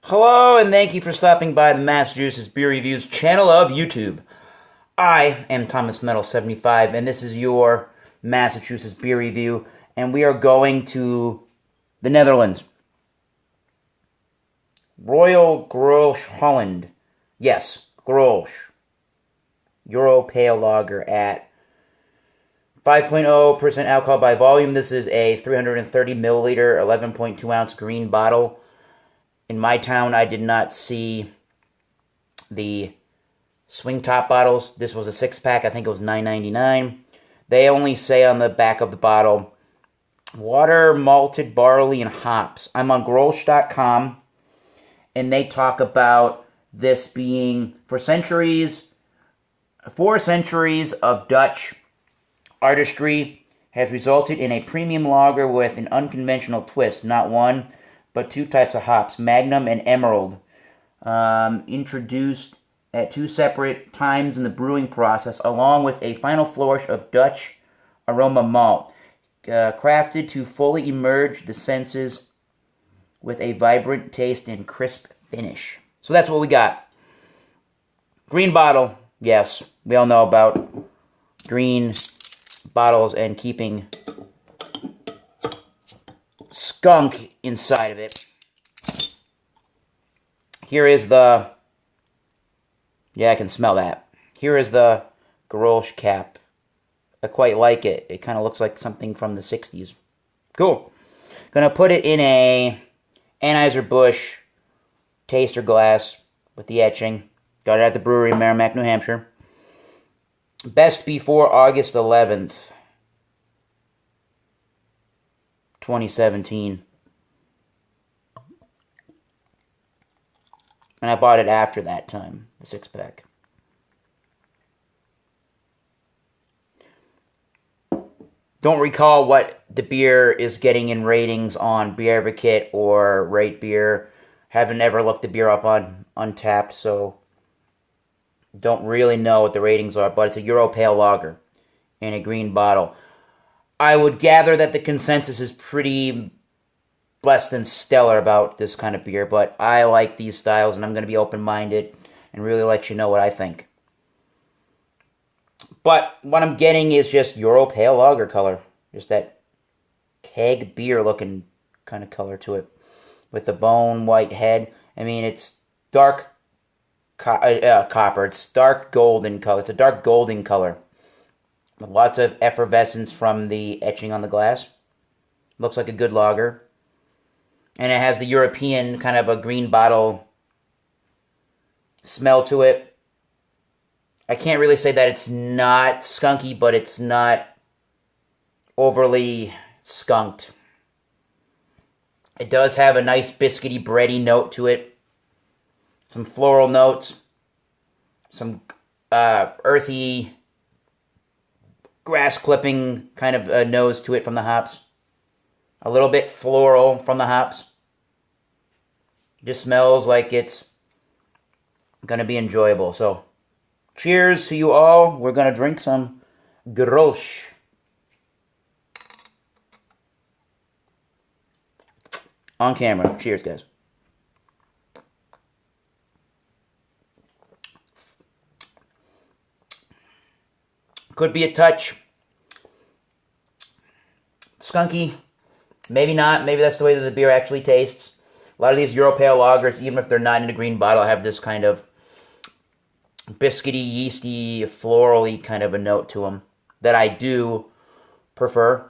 Hello, and thank you for stopping by the Massachusetts Beer Reviews channel of YouTube. I am Thomas Metal 75, and this is your Massachusetts Beer Review, and we are going to the Netherlands. Royal Grolsch Holland. Yes, Grolsch. Euro Pale Lager at 5.0% alcohol by volume. This is a 330 milliliter, 11.2 ounce green bottle. In my town, I did not see the swing top bottles. This was a 6-pack. I think it was $9.99. They only say on the back of the bottle, water, malted barley, and hops. I'm on Grolsch.com, and they talk about this being for centuries, 4 centuries of Dutch artistry has resulted in a premium lager with an unconventional twist. Not one, but 2 types of hops, Magnum and Emerald, introduced at 2 separate times in the brewing process, along with a final flourish of Dutch aroma malt, crafted to fully emerge the senses with a vibrant taste and crisp finish. So that's what we got. Green bottle, yes, we all know about green bottles and keeping skunk inside of it. Here is the, yeah, I can smell that. Here is the Grolsch cap. I quite like it. It kind of looks like something from the 60s. Cool. Gonna put it in a Anheuser-Busch taster glass with the etching. Got it at the brewery in Merrimack, New Hampshire. Best before August 11th, 2017. And I bought it after that time, the 6-pack. Don't recall what the beer is getting in ratings on Beer Advocate or Rate Beer. Haven't ever looked the beer up on Untapped, so don't really know what the ratings are, but it's a Euro Pale Lager in a green bottle. I would gather that the consensus is pretty less than stellar about this kind of beer, but I like these styles, and I'm going to be open-minded and really let you know what I think. But what I'm getting is just Euro Pale Lager color. Just that keg beer-looking kind of color to it, with the bone white head. I mean, it's dark copper. It's dark golden color. It's a dark golden color. With lots of effervescence from the etching on the glass. Looks like a good lager. And it has the European kind of a green bottle smell to it. I can't really say that it's not skunky, but it's not overly skunked. It does have a nice biscuity, bready note to it. Some floral notes. Some earthy grass clipping kind of a nose to it from the hops. A little bit floral from the hops. Just smells like it's going to be enjoyable. So, cheers to you all. We're going to drink some Grolsch. On camera. Cheers, guys. Could be a touch skunky. Maybe not. Maybe that's the way that the beer actually tastes. A lot of these Euro Pale Lagers, even if they're not in a green bottle, have this kind of biscuity, yeasty, florally kind of a note to them that I do prefer.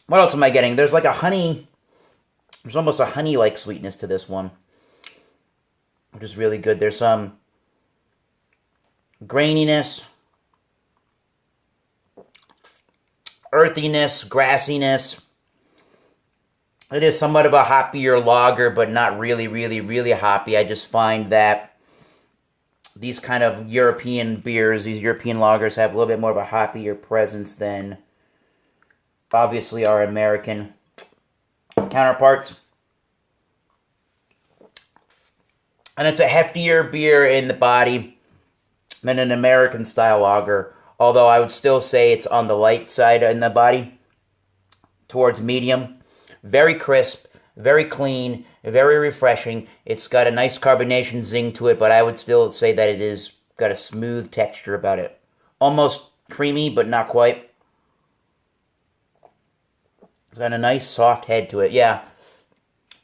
What else am I getting? There's like a honey, there's almost a honey-like sweetness to this one, which is really good. There's some graininess, earthiness, grassiness. It is somewhat of a hoppier lager, but not really, really, really hoppy. I just find that these kind of European beers, these European lagers, have a little bit more of a hoppier presence than, obviously, our American counterparts. And it's a heftier beer in the body than an American-style lager, although I would still say it's on the light side in the body, towards medium. Very crisp, Very clean, very refreshing. It's got a nice carbonation zing to it, but I would still say that it is got a smooth texture about it. Almost creamy, but not quite. It's got a nice soft head to it. Yeah,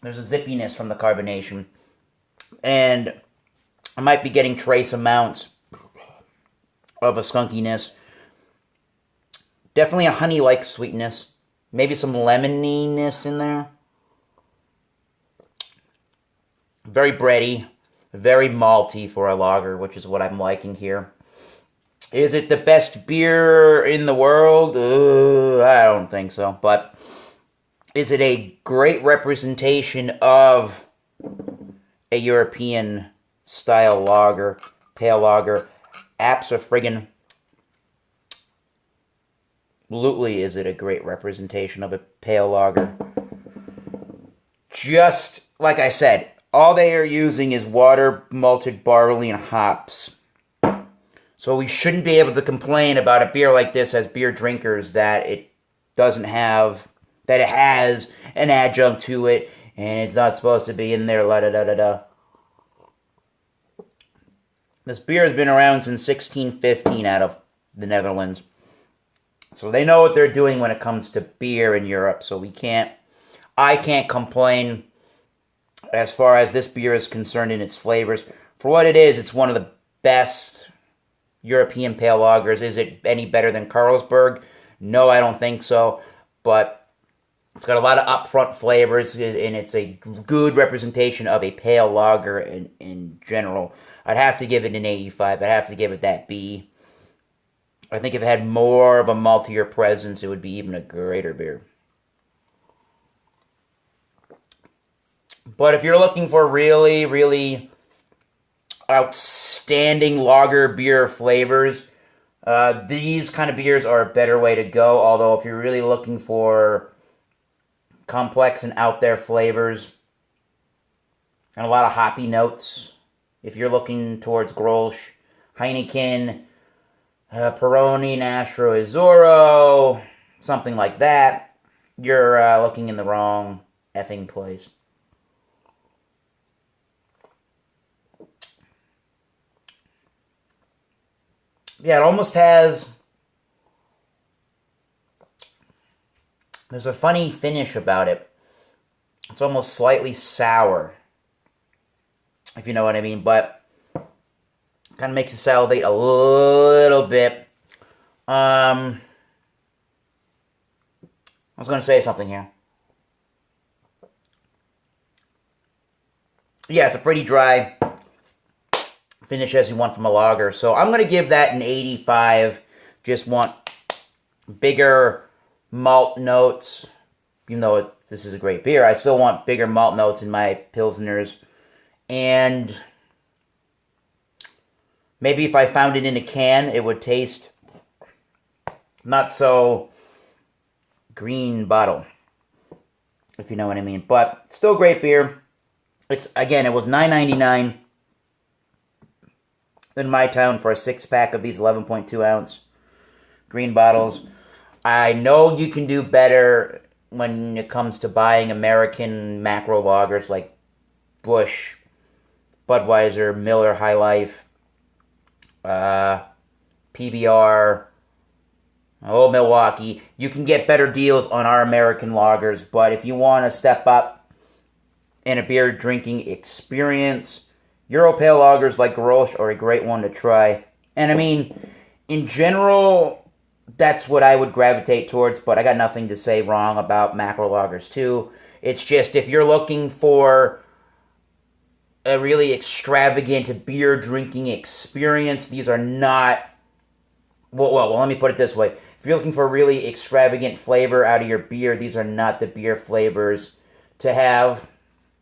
there's a zippiness from the carbonation. And I might be getting trace amounts of a skunkiness. Definitely a honey-like sweetness. Maybe some lemoniness in there. Very bready. Very malty for a lager, which is what I'm liking here. Is it the best beer in the world? I don't think so. But is it a great representation of a European style lager, pale lager? Absolutely is it a great representation of a pale lager. Just like I said, all they are using is water, malted barley, and hops. So we shouldn't be able to complain about a beer like this as beer drinkers that it doesn't have, that it has an adjunct to it, and it's not supposed to be in there, la-da-da-da-da. This beer has been around since 1615 out of the Netherlands. So they know what they're doing when it comes to beer in Europe. So I can't complain as far as this beer is concerned in its flavors. For what it is, it's one of the best European pale lagers. Is it any better than Carlsberg? No, I don't think so. But it's got a lot of upfront flavors, and it's a good representation of a pale lager in general. I'd have to give it an 85. I'd have to give it that B. I think if it had more of a maltier presence, it would be even a greater beer. But if you're looking for really, really outstanding lager beer flavors, these kind of beers are a better way to go. Although if you're really looking for complex and out there flavors and a lot of hoppy notes, if you're looking towards Grolsch, Heineken, Peroni, Nastro Azzurro, something like that, you're looking in the wrong effing place. Yeah, it almost has... There's a funny finish about it. It's almost slightly sour, if you know what I mean, but kind of makes you salivate a little bit. I was going to say something here. Yeah, it's a pretty dry finish as you want from a lager. So I'm going to give that an 85. Just want bigger malt notes. Even though this is a great beer, I still want bigger malt notes in my Pilsners. And maybe if I found it in a can, it would taste not so green bottle, if you know what I mean. But still great beer. It's, again, it was $9.99 in my town for a 6-pack of these 11.2 ounce green bottles. I know you can do better when it comes to buying American macro lagers like Busch, Budweiser, Miller High Life, PBR, Old Milwaukee. You can get better deals on our American lagers, but if you want to step up in a beer drinking experience, Euro Pale lagers like Grolsch are a great one to try. And I mean, in general, that's what I would gravitate towards, but I got nothing to say wrong about macro lagers too. It's just if you're looking for a really extravagant beer drinking experience, these are not... Well, let me put it this way. If you're looking for a really extravagant flavor out of your beer, these are not the beer flavors to have,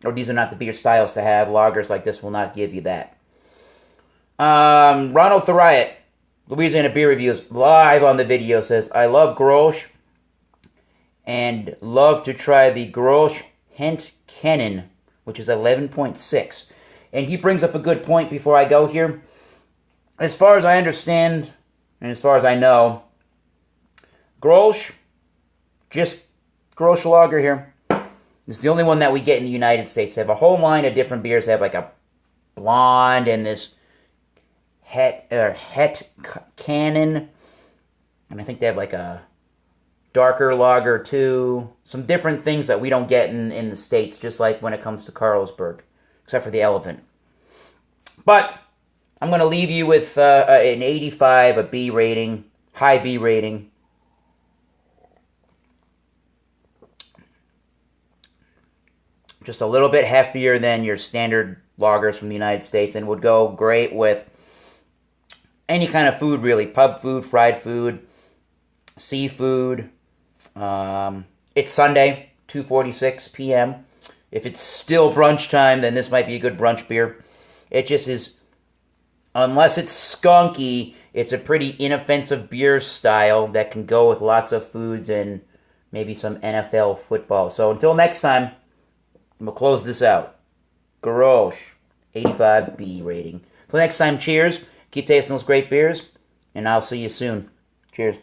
or these are not the beer styles to have. Lagers like this will not give you that. Ronald the Riot, Louisiana Beer Reviews, live on the video, says, I love Grolsch and love to try the Grolsch Hent Cannon, which is 11.6. And he brings up a good point before I go here. As far as I understand, and as far as I know, Grolsch, just Grolsch lager here. It's the only one that we get in the United States. They have a whole line of different beers. They have like a blonde and this het cannon. And I think they have like a darker lager too. Some different things that we don't get in the States, just like when it comes to Carlsberg, except for the Elephant. But I'm going to leave you with an 85, a B rating, high B rating. Just a little bit heftier than your standard lagers from the United States, and would go great with any kind of food, really. Pub food, fried food, seafood. It's Sunday, 2:46 p.m. If it's still brunch time, then this might be a good brunch beer. It just is, unless it's skunky, it's a pretty inoffensive beer style that can go with lots of foods and maybe some NFL football. So until next time, I'm going to close this out. Grolsch, 85B rating. Till next time, cheers. Keep tasting those great beers, and I'll see you soon. Cheers.